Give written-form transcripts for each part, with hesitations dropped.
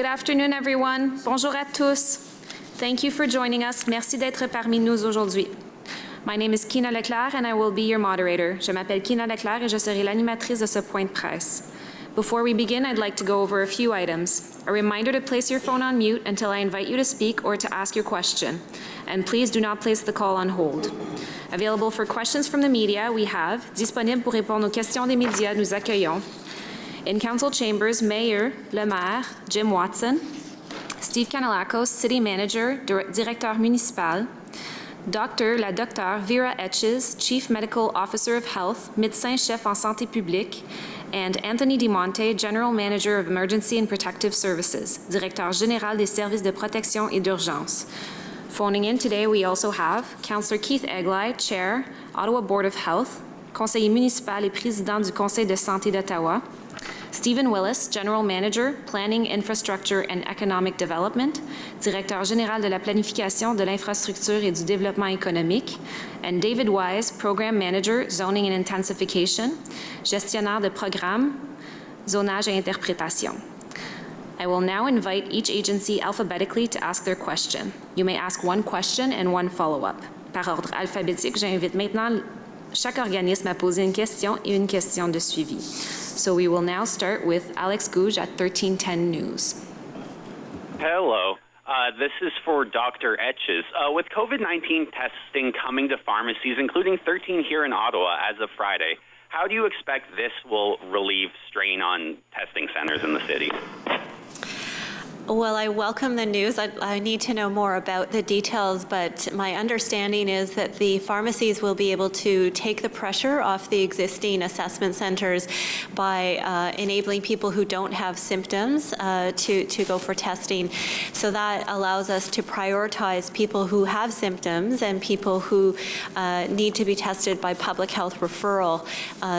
Good afternoon, everyone. Bonjour à tous. Thank you for joining us. Merci d'être parmi nous aujourd'hui. My name is Kina Leclerc and I will be your moderator. Je m'appelle Kina Leclerc et je serai l'animatrice de ce point de presse. Before we begin, I'd like to go over a few items. A reminder to place your phone on mute until I invite you to speak or to ask your question. And please do not place the call on hold. Available for questions from the media, we have, disponible pour répondre aux questions des médias, nous accueillons in Council Chambers, Mayor, le Maire, Jim Watson, Steve Canalacos, City Manager, Directeur Municipal, la Docteure Vera Etches, Chief Medical Officer of Health, Médecin-Chef en Santé Publique, and Anthony DiMonte, General Manager of Emergency and Protective Services, Directeur Général des Services de Protection et d'Urgence. Phoning in today, we also have Councillor Keith Eglai, Chair, Ottawa Board of Health, Conseiller municipal et Président du Conseil de santé d'Ottawa, Stephen Willis, General Manager, Planning, Infrastructure and Economic Development, Directeur Général de la Planification, de l'Infrastructure et du Développement économique, and David Wise, Program Manager, Zoning and Intensification, Gestionnaire de Programme, Zonage et Interprétation. I will now invite each agency alphabetically to ask their question. You may ask one question and one follow-up. Par ordre alphabétique, j'invite maintenant chaque organisme à poser une question et une question de suivi. So we will now start with Alex Gouge at 1310 News. Hello. This is for Dr. Etches. With COVID-19 testing coming to pharmacies, including 13 here in Ottawa as of Friday, how do you expect this will relieve strain on testing centers in the city? Well, I welcome the news. I need to know more about the details, but my understanding is that the pharmacies will be able to take the pressure off the existing assessment centers by enabling people who don't have symptoms to go for testing. So that allows us to prioritize people who have symptoms and people who need to be tested by public health referral.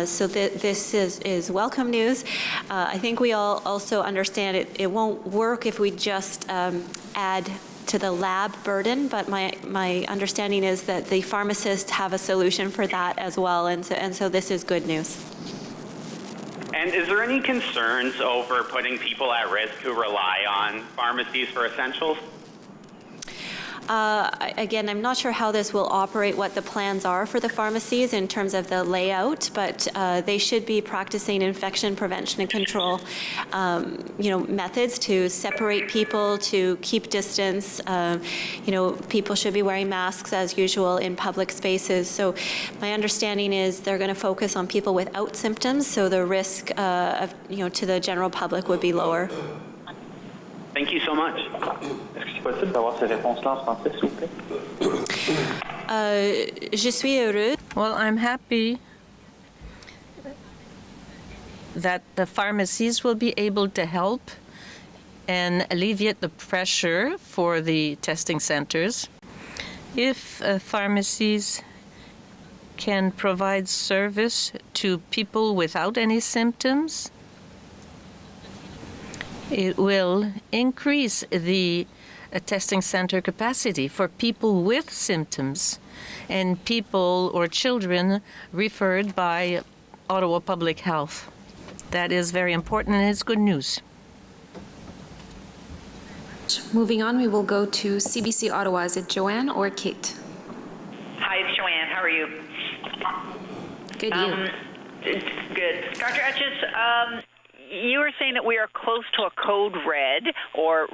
So this is welcome news. I think we all also understand it won't work if we just add to the lab burden, but my understanding is that the pharmacists have a solution for that as well, and so this is good news. And is there any concerns over putting people at risk who rely on pharmacies for essentials? Again, I'm not sure how this will operate, what the plans are for the pharmacies in terms of the layout, but they should be practicing infection prevention and control, methods to separate people, to keep distance. People should be wearing masks as usual in public spaces. So my understanding is they're going to focus on people without symptoms, so the risk to the general public would be lower. Thank you so much. Est-ce que c'est possible d'avoir ces réponses-là en français, s'il vous plaît? Je suis heureuse. Well, I'm happy that the pharmacies will be able to help and alleviate the pressure for the testing centers. If pharmacies can provide service to people without any symptoms, it will increase the testing center capacity for people with symptoms and people or children referred by Ottawa Public Health. That is very important and it's good news. Moving on, we will go to CBC Ottawa. Is it Joanne or Kate? Hi, it's Joanne. How are you? Good, you? Good. Dr. Etches, you were saying that we are close to a code red, or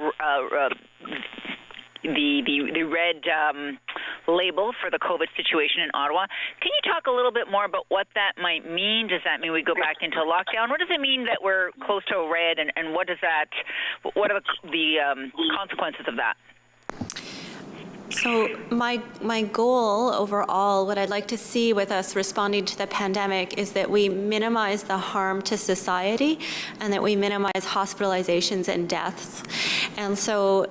the red label for the COVID situation in Ottawa. Can you talk a little bit more about what that might mean? Does that mean we go back into lockdown? What does it mean that we're close to a red, and what are the consequences of that? So my goal overall, what I'd like to see with us responding to the pandemic is that we minimize the harm to society and that we minimize hospitalizations and deaths. And so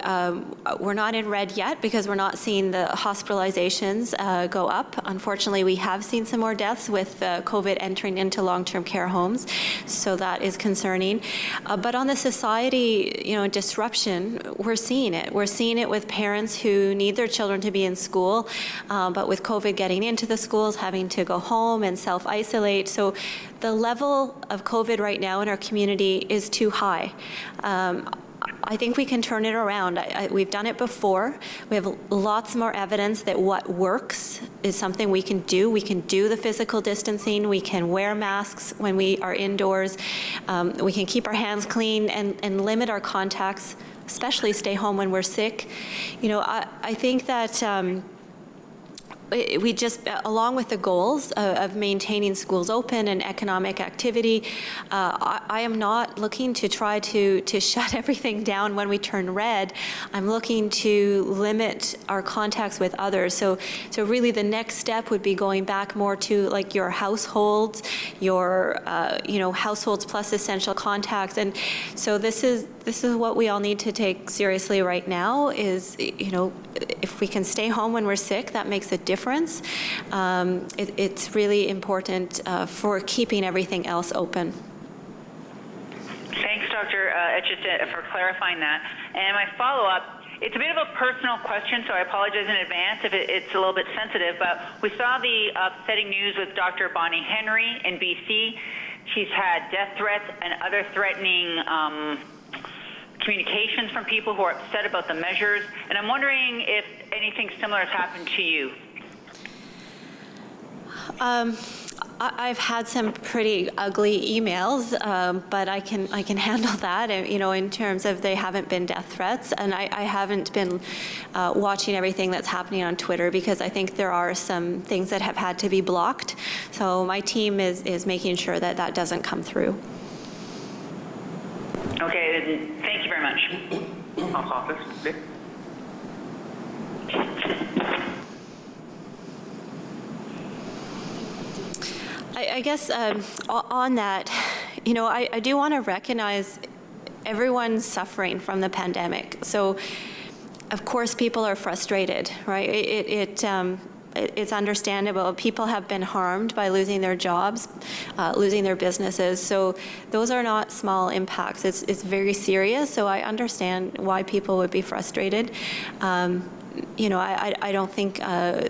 we're not in red yet because we're not seeing the hospitalizations go up. Unfortunately, we have seen some more deaths with COVID entering into long-term care homes, so that is concerning. But on the society, disruption, we're seeing it. We're seeing it with parents who need their children to be in school, but with COVID getting into the schools, having to go home and self-isolate. So the level of COVID right now in our community is too high. I think we can turn it around. We've done it before. We have lots more evidence that what works is something we can do. We can do the physical distancing. We can wear masks when we are indoors. We can keep our hands clean and limit our contacts, especially stay home when we're sick. You know, I think that we just, along with the goals of maintaining schools open and economic activity, I am not looking to try to shut everything down when we turn red. I'm looking to limit our contacts with others. So really the next step would be going back more to like your households, your households plus essential contacts. And so this is what we all need to take seriously right now is, if we can stay home when we're sick, that makes a difference. It's really important for keeping everything else open. Thanks, Dr. Etches, for clarifying that. And my follow-up, it's a bit of a personal question, so I apologize in advance if it's a little bit sensitive, but we saw the upsetting news with Dr. Bonnie Henry in BC. She's had death threats and other threatening communications from people who are upset about the measures, and I'm wondering if anything similar has happened to you. I've had some pretty ugly emails, but I can handle that. In terms of they haven't been death threats, and I haven't been watching everything that's happening on Twitter because I think there are some things that have had to be blocked. So my team is making sure that that doesn't come through. Okay, thank you very much. En français, s'il vous plaît. I guess on that, I do want to recognize everyone's suffering from the pandemic. So, of course, people are frustrated, right? It's understandable. People have been harmed by losing their jobs, losing their businesses. So those are not small impacts. It's very serious. So I understand why people would be frustrated. I don't think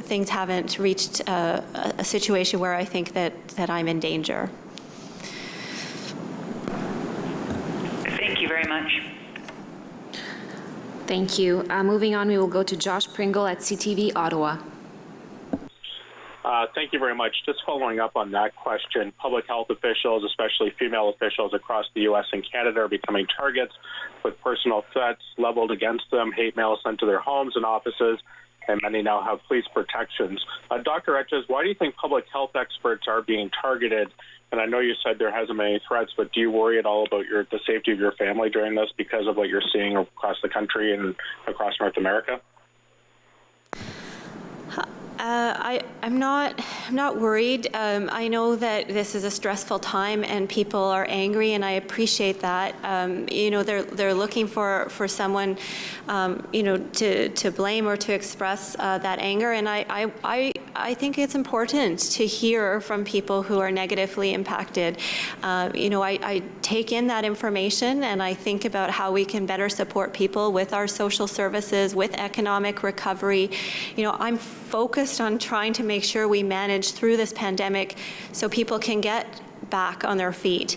things haven't reached a situation where I think that I'm in danger. Thank you very much. Thank you. Moving on, we will go to Josh Pringle at CTV Ottawa. Thank you very much. Just following up on that question, public health officials, especially female officials across the U.S. and Canada, are becoming targets with personal threats leveled against them, hate mail sent to their homes and offices, and many now have police protections. Dr. Etches, why do you think public health experts are being targeted? And I know you said there hasn't been any threats, but do you worry at all about the safety of your family during this because of what you're seeing across the country and across North America? I'm not worried. I know that this is a stressful time and people are angry, and I appreciate that. They're looking for someone, to blame or to express that anger, and I think it's important to hear from people who are negatively impacted. I take in that information and I think about how we can better support people with our social services, with economic recovery. I'm focused on trying to make sure we manage through this pandemic so people can get back on their feet.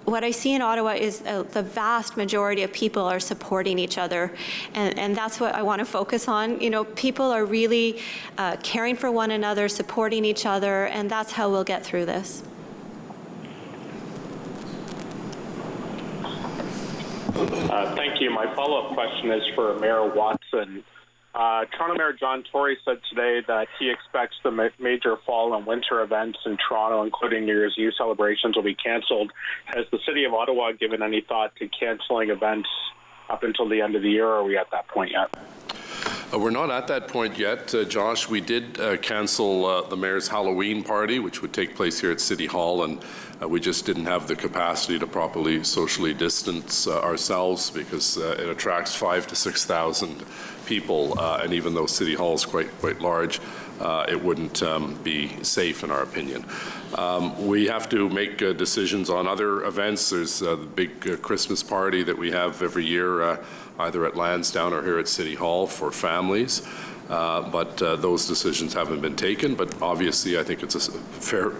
What I see in Ottawa is the vast majority of people are supporting each other, and that's what I want to focus on. People are really caring for one another, supporting each other, and that's how we'll get through this. Thank you. My follow-up question is for Mayor Watson. Toronto Mayor John Tory said today that he expects the major fall and winter events in Toronto, including New Year's Eve celebrations, will be canceled. Has the City of Ottawa given any thought to canceling events up until the end of the year, or are we at that point yet? We're not at that point yet, Josh. We did cancel the Mayor's Halloween party, which would take place here at City Hall, and we just didn't have the capacity to properly socially distance ourselves because it attracts 5,000 to 6,000 people, and even though City Hall is quite large, it wouldn't be safe in our opinion. We have to make decisions on other events. There's the big Christmas party that we have every year, either at Lansdowne or here at City Hall for families. But those decisions haven't been taken. But obviously, I think it's a fair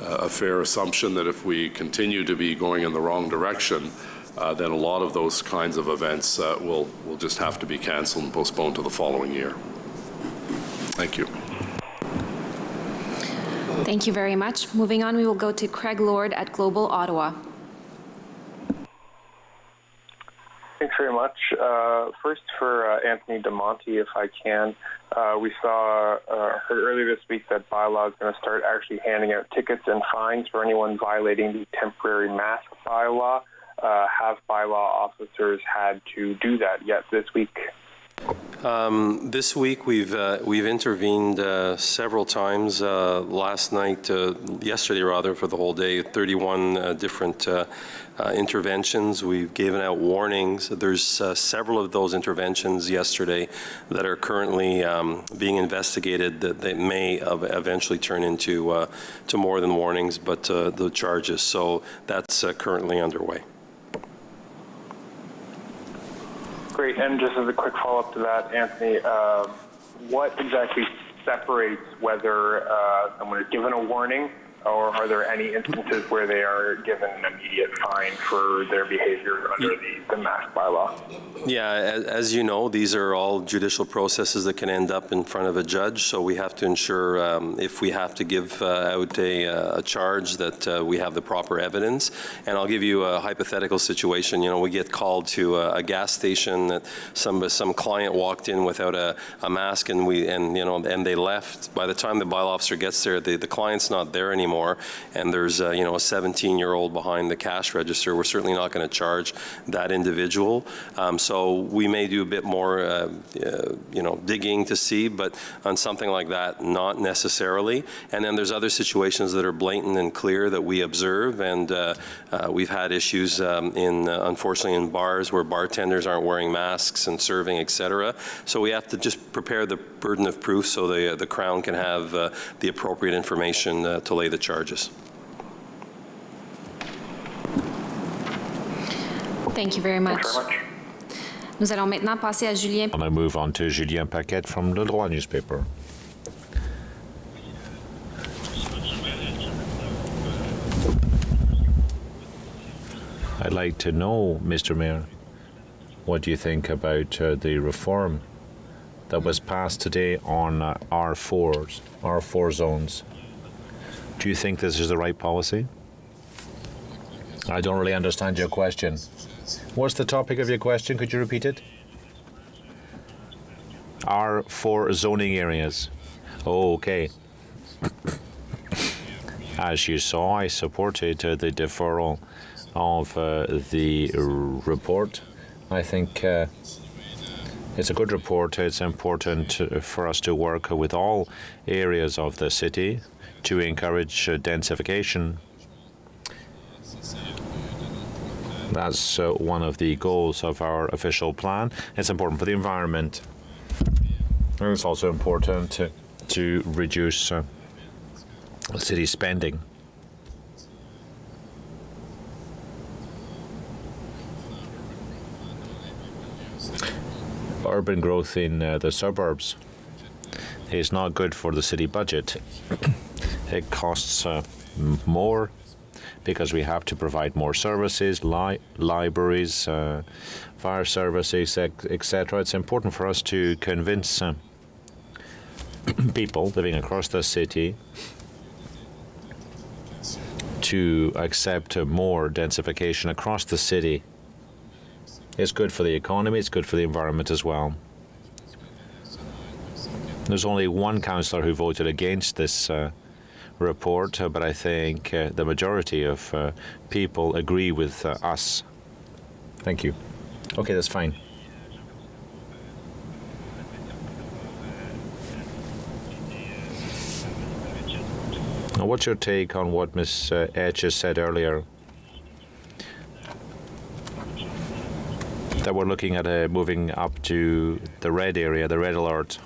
a fair assumption that if we continue to be going in the wrong direction, then a lot of those kinds of events will just have to be canceled and postponed to the following year. Thank you. Thank you very much. Moving on, we will go to Craig Lord at Global Ottawa. Thanks very much. First for Anthony DeMonte, if I can. We heard earlier this week that bylaw is going to start actually handing out tickets and fines for anyone violating the temporary mask bylaw. Have bylaw officers had to do that yet this week? This week we've intervened several times. Last night, yesterday rather, for the whole day, 31 different interventions. We've given out warnings. There's several of those interventions yesterday that are currently being investigated that they may eventually turn into to more than warnings, but the charges. So that's currently underway. Great. And just as a quick follow-up to that, Anthony, what exactly separates whether someone is given a warning, or are there any instances where they are given an immediate fine for their behavior under the mask bylaw? Yeah, as you know, these are all judicial processes that can end up in front of a judge, so we have to ensure if we have to give out a charge that we have the proper evidence. And I'll give you a hypothetical situation. You know, we get called to a gas station that some client walked in without a mask, and they left. By the time the bylaw officer gets there, the client's not there anymore, and there's a 17-year-old behind the cash register. We're certainly not going to charge that individual. So we may do a bit more, digging to see, but on something like that, not necessarily. And then there's other situations that are blatant and clear that we observe, and we've had issues unfortunately in bars where bartenders aren't wearing masks and serving, etc. So we have to just prepare the burden of proof so the Crown can have the appropriate information to lay the charges. Thank you very much. Thanks very much. Nous allons maintenant passer à Julien. And I move on to Julien Paquette from Le Droit newspaper. I'd like to know, Mr. Mayor, what do you think about the reform that was passed today on R4 zones? Do you think this is the right policy? I don't really understand your question. What's the topic of your question? Could you repeat it? R4 zoning areas. Oh, okay. As you saw, I supported the deferral of the report. I think it's a good report. It's important for us to work with all areas of the city to encourage densification. That's one of the goals of our official plan. It's important for the environment. And it's also important to reduce city spending. Urban growth in the suburbs is not good for the city budget. It costs more because we have to provide more services, libraries, fire services, etc. It's important for us to convince people living across the city to accept more densification across the city. It's good for the economy, it's good for the environment as well. There's only one councillor who voted against this report, but I think the majority of people agree with us. Thank you. Okay, that's fine. Now, what's your take on what Ms. Etches said earlier? That we're looking at moving up to the red area, the red alert.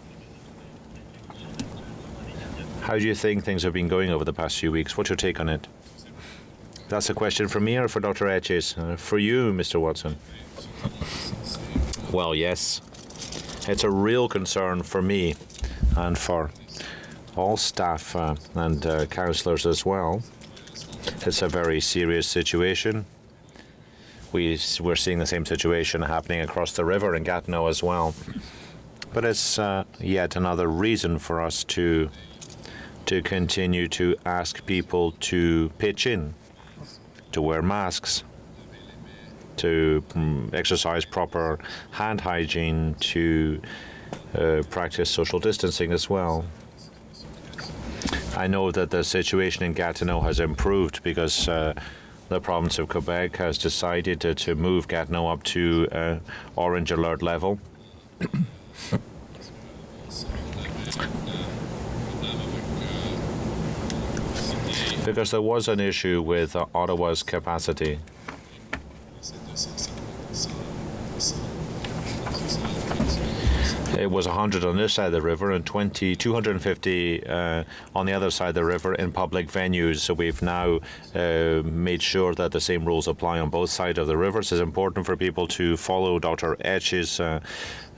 How do you think things have been going over the past few weeks? What's your take on it? That's a question for me or for Dr. Etches? For you, Mr. Watson. Well, yes. It's a real concern for me and for all staff and councillors as well. It's a very serious situation. We're seeing the same situation happening across the river in Gatineau as well. But it's yet another reason for us to continue to ask people to pitch in, to wear masks, to exercise proper hand hygiene, to practice social distancing as well. I know that the situation in Gatineau has improved because the province of Quebec has decided to move Gatineau up to orange alert level. Because there was an issue with Ottawa's capacity. It was 100 on this side of the river and 250 on the other side of the river in public venues. So we've now made sure that the same rules apply on both sides of the river. So it's important for people to follow Dr. Etch's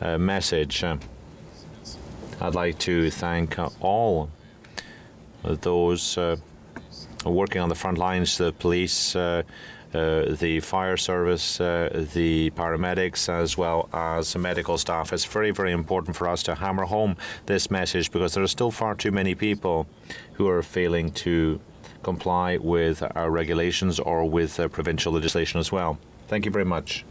message. I'd like to thank all those working on the front lines, the police, the fire service, the paramedics, as well as medical staff. It's very, very important for us to hammer home this message because there are still far too many people who are failing to comply with our regulations or with provincial legislation as well. Thank you very much.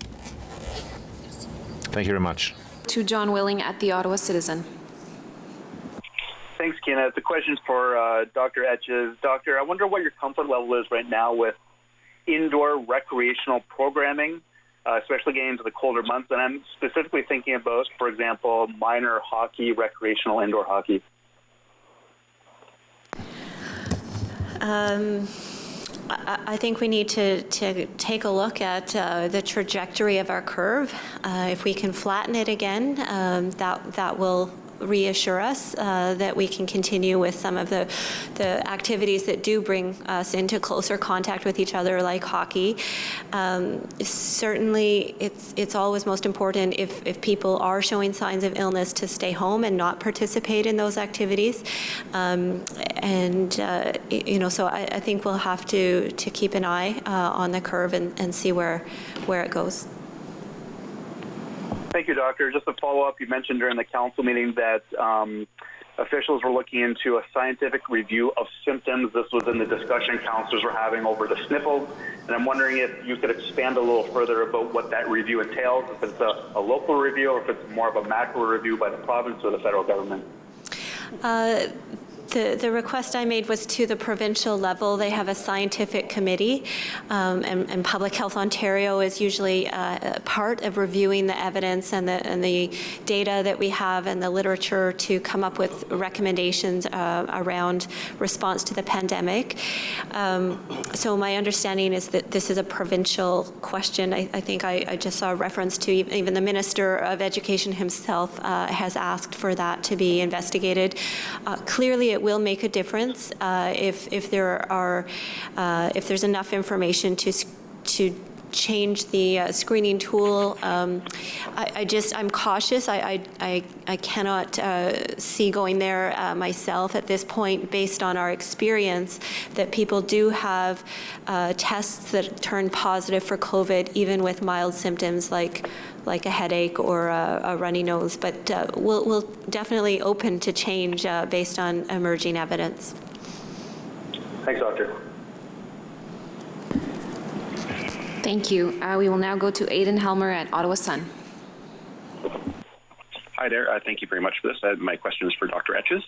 Thank you very much. To John Willing at the Ottawa Citizen. Thanks, Kina. The question's for Dr. Etches. Doctor, I wonder what your comfort level is right now with indoor recreational programming, especially getting into the colder months. And I'm specifically thinking about, for example, minor hockey, recreational indoor hockey. I think we need to take a look at the trajectory of our curve. If we can flatten it again, that will reassure us that we can continue with some of the activities that do bring us into closer contact with each other, like hockey. Certainly, it's always most important if people are showing signs of illness to stay home and not participate in those activities. So I think we'll have to keep an eye on the curve and see where it goes. Thank you, Doctor. Just a follow-up, you mentioned during the council meeting that officials were looking into a scientific review of symptoms. This was in the discussion councillors were having over the sniffles. And I'm wondering if you could expand a little further about what that review entails, if it's a local review or if it's more of a macro review by the province or the federal government. The request I made was to the provincial level. They have a scientific committee, and Public Health Ontario is usually part of reviewing the evidence and the data that we have and the literature to come up with recommendations around response to the pandemic. So my understanding is that this is a provincial question. I think I just saw a reference to even the Minister of Education himself has asked for that to be investigated. Clearly, it will make a difference if there's enough information to change the screening tool. I'm cautious. I cannot see going there myself at this point, based on our experience that people do have tests that turn positive for COVID, even with mild symptoms like a headache or a runny nose. But we'll definitely open to change based on emerging evidence. Thanks, Doctor. Thank you. We will now go to Aidan Helmer at Ottawa Sun. Hi there. Thank you very much for this. My question is for Dr. Etches.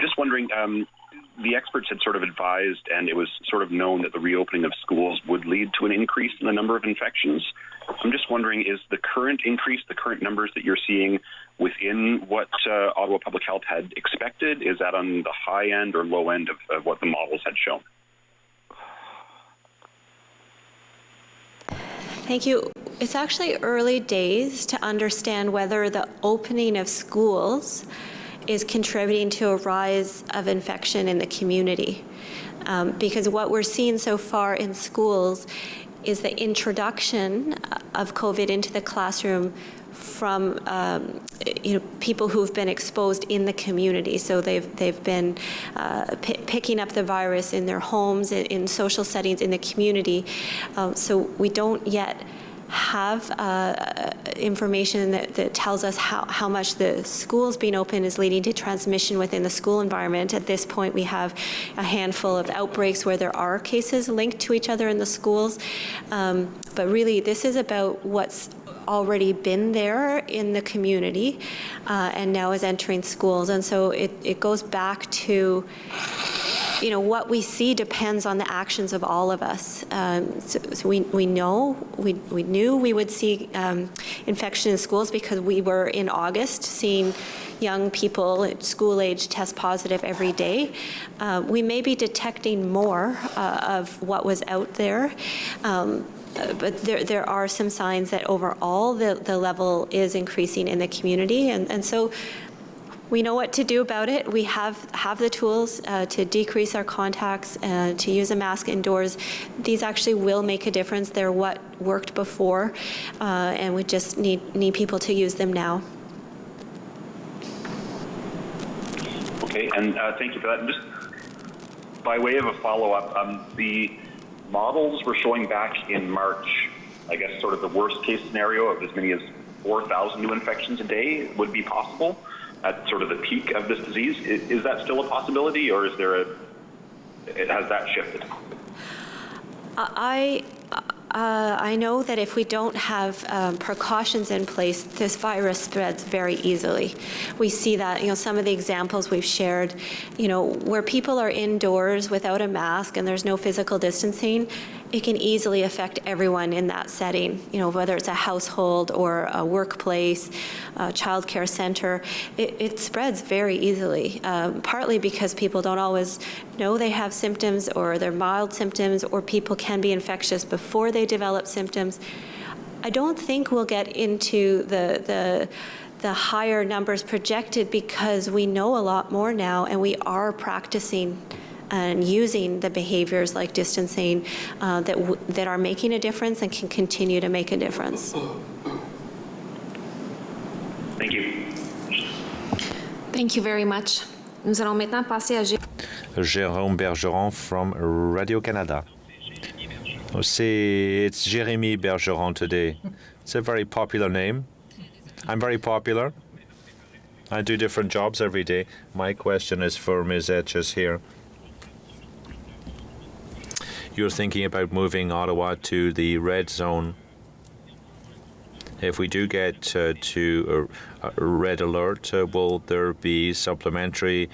Just wondering, the experts had sort of advised, and it was sort of known that the reopening of schools would lead to an increase in the number of infections. I'm just wondering, is the current increase, the current numbers that you're seeing within what Ottawa Public Health had expected? Is that on the high end or low end of what the models had shown? Thank you. It's actually early days to understand whether the opening of schools is contributing to a rise of infection in the community. Because what we're seeing so far in schools is the introduction of COVID into the classroom from people who've been exposed in the community. So they've been picking up the virus in their homes, in social settings, in the community. So we don't yet have information that tells us how much the schools being open is leading to transmission within the school environment. At this point, we have a handful of outbreaks where there are cases linked to each other in the schools. But really, this is about what's already been there in the community and now is entering schools. And so it goes back to what we see depends on the actions of all of us. So we knew we would see infection in schools because we were in August seeing young people at school age test positive every day. We may be detecting more of what was out there. But there are some signs that overall the level is increasing in the community. And so we know what to do about it. We have the tools to decrease our contacts, to use a mask indoors. These actually will make a difference. They're what worked before, and we just need people to use them now. Okay, and thank you for that. And just by way of a follow-up, the models were showing back in March, I guess sort of the worst case scenario of as many as 4,000 new infections a day would be possible at sort of the peak of this disease. Is that still a possibility, or has that shifted? I know that if we don't have precautions in place, this virus spreads very easily. We see that, some of the examples we've shared, where people are indoors without a mask and there's no physical distancing, it can easily affect everyone in that setting, whether it's a household or a workplace, a childcare center. It spreads very easily, partly because people don't always know they have symptoms or they're mild symptoms, or people can be infectious before they develop symptoms. I don't think we'll get into the higher numbers projected because we know a lot more now, and we are practicing and using the behaviors like distancing that are making a difference and can continue to make a difference. Thank you. Thank you very much. Nous allons maintenant passer à Jérôme Bergeron from Radio-Canada. It's Jérémy Bergeron today. It's a very popular name. I'm very popular. I do different jobs every day. My question is for Ms. Etches here. You're thinking about moving Ottawa to the red zone. If we do get to a red alert, will there be supplementary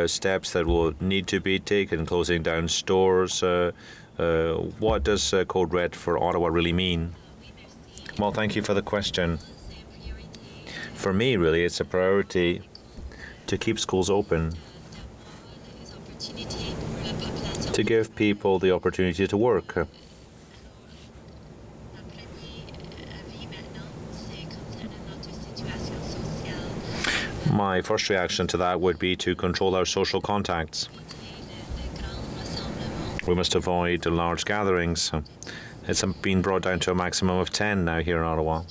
steps that will need to be taken, closing down stores? What does Code Red for Ottawa really mean? Well, thank you for the question. For me, really, it's a priority to keep schools open, to give people the opportunity to work. My first reaction to that would be to control our social contacts. We must avoid large gatherings. It's been brought down to a maximum of 10 now here in Ottawa.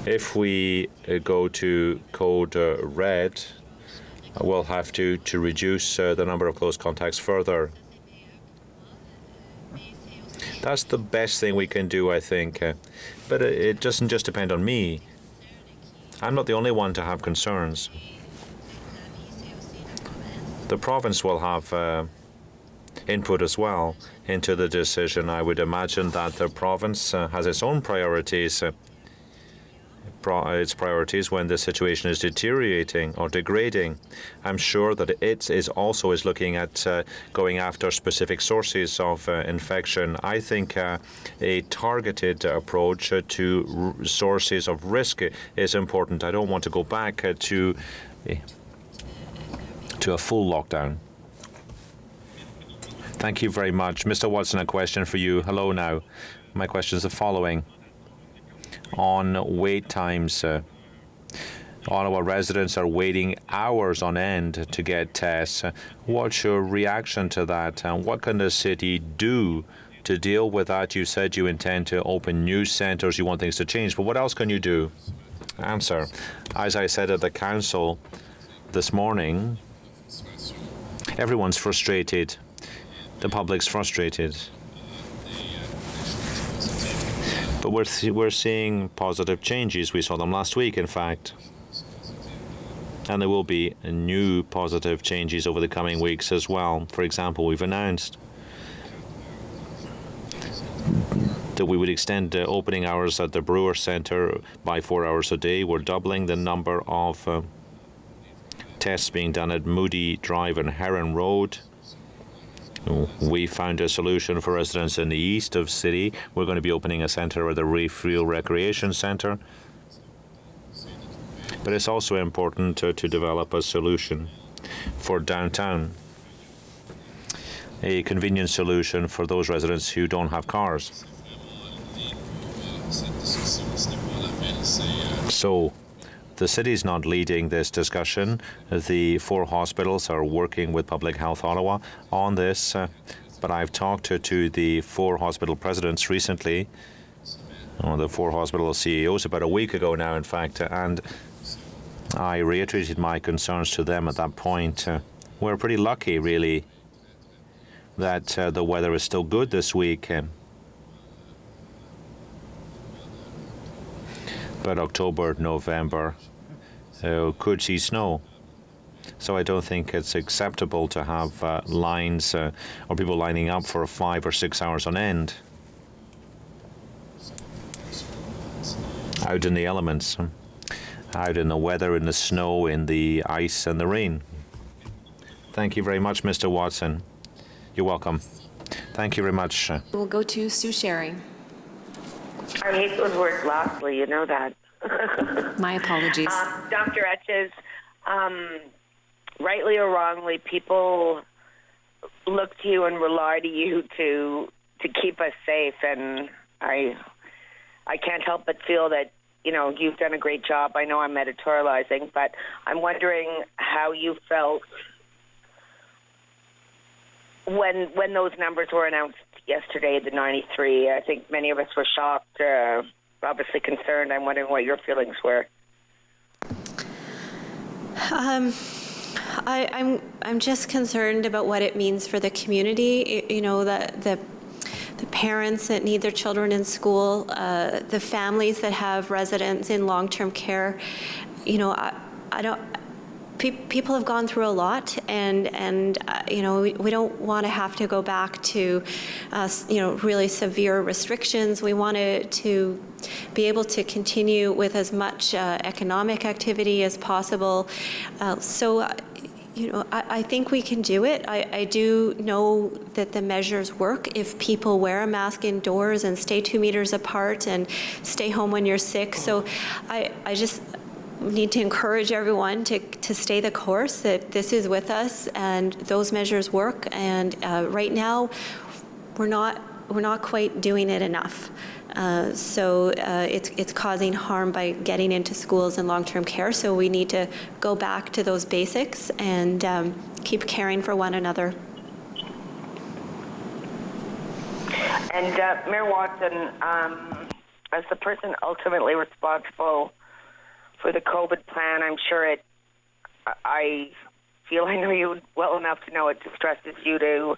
If we go to Code Red, we'll have to reduce the number of close contacts further. That's the best thing we can do, I think. But it doesn't just depend on me. I'm not the only one to have concerns. The province will have input as well into the decision. I would imagine that the province has its own priorities. Its priorities when the situation is deteriorating or degrading. I'm sure that it is also looking at going after specific sources of infection. I think a targeted approach to sources of risk is important. I don't want to go back to a full lockdown. Thank you very much. Mr. Watson, a question for you. Hello now. My question is the following. On wait times, Ottawa residents are waiting hours on end to get tests. What's your reaction to that? And what can the city do to deal with that? You said you intend to open new centres, you want things to change, but what else can you do? answer. As I said at the council this morning, everyone's frustrated. The public's frustrated. But we're seeing positive changes. We saw them last week, in fact. And there will be new positive changes over the coming weeks as well. For example, we've announced that we would extend the opening hours at the Brewer Centre by 4 hours a day. We're doubling the number of tests being done at Moody Drive and Heron Road. We found a solution for residents in the east of City. We're going to be opening a centre at the Reeffield Recreation Centre. But it's also important to develop a solution for downtown, a convenient solution for those residents who don't have cars. So the city's not leading this discussion. The 4 hospitals are working with Public Health Ottawa on this, but I've talked to the 4 hospital presidents recently, the 4 hospital CEOs about a week ago now, in fact, and I reiterated my concerns to them at that point. We're pretty lucky, really, that the weather is still good this week. But October, November could see snow. So I don't think it's acceptable to have lines or people lining up for 5 or 6 hours on end out in the elements, out in the weather, in the snow, in the ice and the rain. Thank you very much, Mr. Watson. You're welcome. Thank you very much. We'll go to Sue Sherry. I hate those words, lastly, you know that. My apologies. Dr. Etches, rightly or wrongly, people look to you and rely to you to keep us safe, and I can't help but feel that, you know, you've done a great job. I know I'm editorializing, but I'm wondering how you felt when those numbers were announced yesterday, the 93. I think many of us were shocked, obviously concerned. I'm wondering what your feelings were. I'm just concerned about what it means for the community. You know, the parents that need their children in school, the families that have residents in long-term care. You know, I don't. People have gone through a lot, and you know, we don't want to have to go back to, you know, really severe restrictions. We want to be able to continue with as much economic activity as possible. You know, I think we can do it. I do know that the measures work if people wear a mask indoors and stay 2 meters apart and stay home when you're sick. So I just need to encourage everyone to stay the course, that this is with us and those measures work. And right now, we're not quite doing it enough. So it's causing harm by getting into schools and long-term care. So we need to go back to those basics and keep caring for one another. And Mayor Watson, as the person ultimately responsible for the COVID plan, I'm sure I feel I know you well enough to know it distresses you to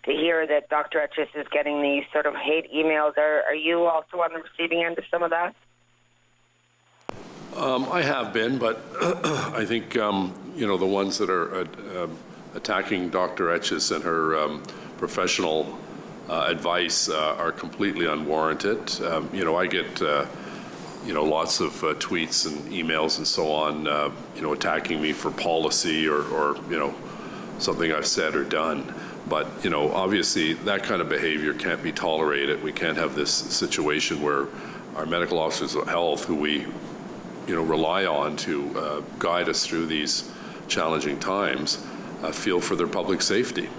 hear that Dr. Etches is getting these sort of hate emails. Are you also on the receiving end of some of that? I have been, but I think, you know, the ones that are attacking Dr. Etches and her professional advice are completely unwarranted. You know, I get you know, lots of tweets and emails and so on, you know, attacking me for policy or, you know, something I've said or done. But, you know, obviously that kind of behavior can't be tolerated. We can't have this situation where our medical officers of health, who we, you know, rely on to guide us through these challenging times, feel for their public safety.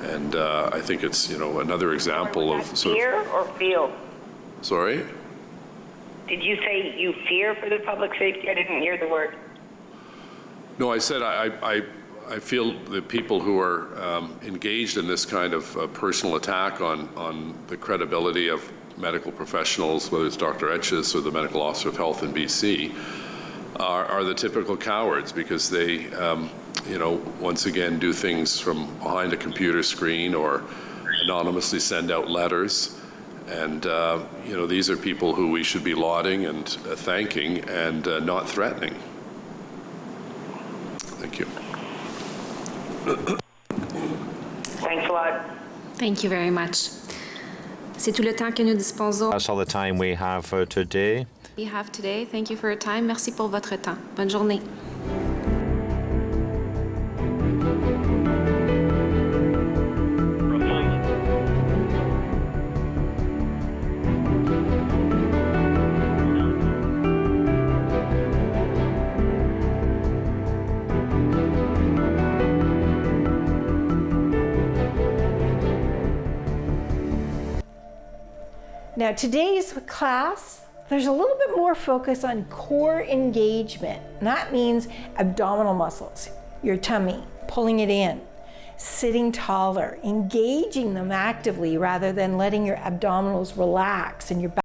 And I think it's, you know, another example of sort of... Fear or feel? Sorry? Did you say you fear for the public safety? I didn't hear the word. No, I said I feel the people who are engaged in this kind of personal attack on the credibility of medical professionals, whether it's Dr. Etches or the medical officer of health in BC, are the typical cowards because they, once again do things from behind a computer screen or anonymously send out letters. And, these are people who we should be lauding and thanking and not threatening. Thank you. Thanks a lot. Thank you very much. C'est tout le temps que nous disposons. That's all the time we have for today. We have today. Thank you for your time. Merci pour votre temps. Bonne journée. Now today's class, there's a little bit more focus on core engagement. And that means abdominal muscles, your tummy, pulling it in, sitting taller, engaging them actively rather than letting your abdominals relax and your back